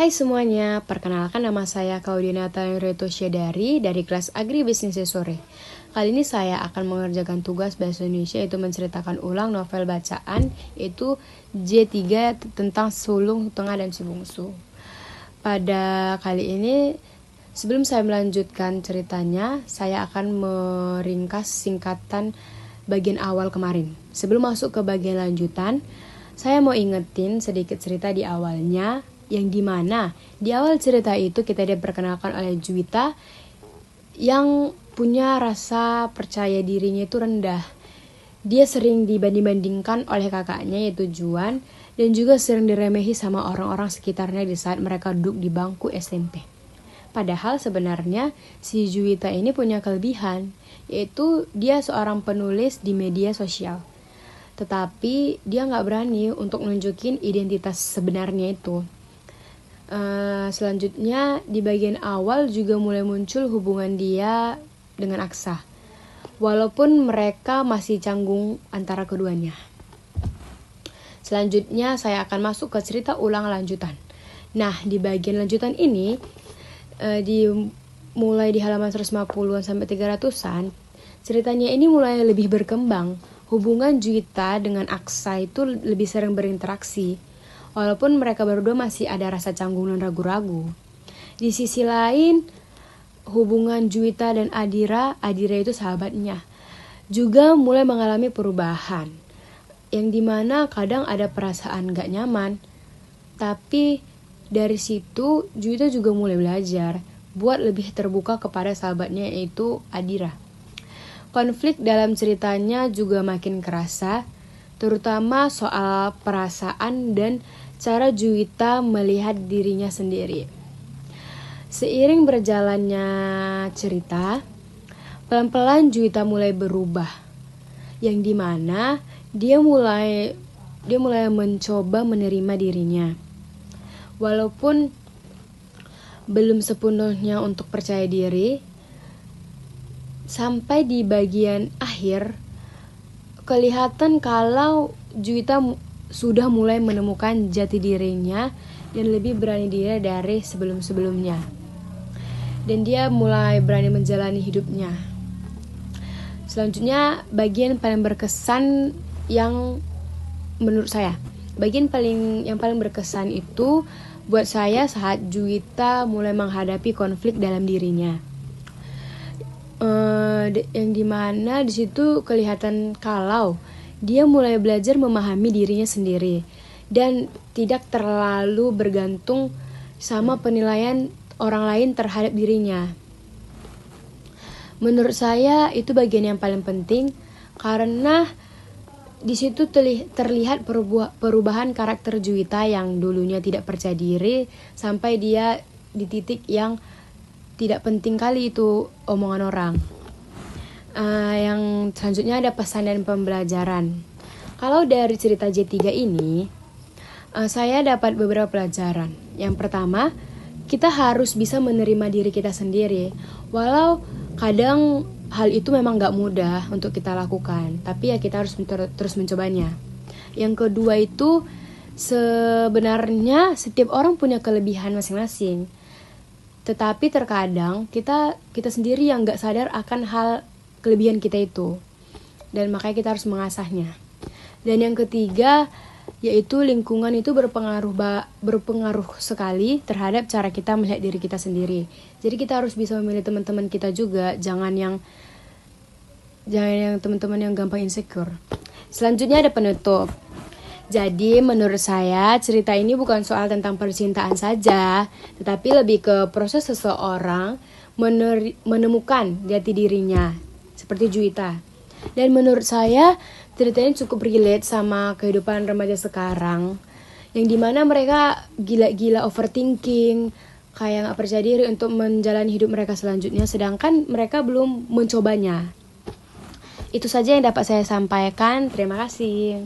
Hai semuanya, perkenalkan nama saya Claudia Reto Syedari dari kelas Agribisnis sore. Kali ini saya akan mengerjakan tugas bahasa Indonesia, yaitu menceritakan ulang novel bacaan, yaitu J3 tentang sulung, tengah, dan si bungsu. Pada kali ini, sebelum saya melanjutkan ceritanya, saya akan meringkas singkatan bagian awal kemarin. Sebelum masuk ke bagian lanjutan, saya mau ingetin sedikit cerita di awalnya, yang dimana di awal cerita itu kita diperkenalkan oleh Juwita yang punya rasa percaya dirinya itu rendah. Dia sering dibanding-bandingkan oleh kakaknya yaitu Juan, dan juga sering diremehi sama orang-orang sekitarnya di saat mereka duduk di bangku SMP. Padahal sebenarnya si Juwita ini punya kelebihan, yaitu dia seorang penulis di media sosial. Tetapi dia gak berani untuk nunjukin identitas sebenarnya itu. Selanjutnya di bagian awal juga mulai muncul hubungan dia dengan Aksa, walaupun mereka masih canggung antara keduanya. Selanjutnya saya akan masuk ke cerita ulang lanjutan. Nah, di bagian lanjutan ini mulai di halaman 150-an sampai 300-an, ceritanya ini mulai lebih berkembang. Hubungan Juwita dengan Aksa itu lebih sering berinteraksi, walaupun mereka berdua masih ada rasa canggung dan ragu-ragu. Di sisi lain, hubungan Juwita dan Adira itu sahabatnya, juga mulai mengalami perubahan, yang dimana kadang ada perasaan gak nyaman. Tapi dari situ Juwita juga mulai belajar buat lebih terbuka kepada sahabatnya yaitu Adira. Konflik dalam ceritanya juga makin kerasa, terutama soal perasaan dan cara Juwita melihat dirinya sendiri. Seiring berjalannya cerita, pelan-pelan Juwita mulai berubah, yang dimana dia mulai mencoba menerima dirinya. Walaupun belum sepenuhnya untuk percaya diri, sampai di bagian akhir kelihatan kalau Juwita sudah mulai menemukan jati dirinya dan lebih berani diri dari sebelum-sebelumnya. Dan dia mulai berani menjalani hidupnya. Selanjutnya bagian paling berkesan yang menurut saya, yang paling berkesan itu buat saya saat Juwita mulai menghadapi konflik dalam dirinya. Yang dimana di situ kelihatan kalau dia mulai belajar memahami dirinya sendiri dan tidak terlalu bergantung sama penilaian orang lain terhadap dirinya. Menurut saya itu bagian yang paling penting, karena di situ terlihat perubahan karakter Juwita yang dulunya tidak percaya diri sampai dia di titik yang tidak penting kali itu omongan orang. Yang selanjutnya ada pesan dan pembelajaran. Kalau dari cerita J3 ini, saya dapat beberapa pelajaran. Yang pertama, kita harus bisa menerima diri kita sendiri, walau kadang hal itu memang gak mudah untuk kita lakukan, tapi ya kita harus terus mencobanya. Yang kedua itu, sebenarnya setiap orang punya kelebihan masing-masing, tetapi terkadang kita sendiri yang gak sadar akan hal kelebihan kita itu, dan makanya kita harus mengasahnya. Dan yang ketiga, yaitu lingkungan itu berpengaruh sekali terhadap cara kita melihat diri kita sendiri. Jadi kita harus bisa memilih teman-teman kita juga, jangan yang teman-teman yang gampang insecure. Selanjutnya ada penutup. Jadi menurut saya cerita ini bukan soal tentang percintaan saja, tetapi lebih ke proses seseorang menemukan jati dirinya, seperti Juwita. Dan menurut saya ceritanya cukup relate sama kehidupan remaja sekarang, yang dimana mereka gila-gila overthinking, kayak gak percaya diri untuk menjalani hidup mereka selanjutnya, sedangkan mereka belum mencobanya. Itu saja yang dapat saya sampaikan. Terima kasih.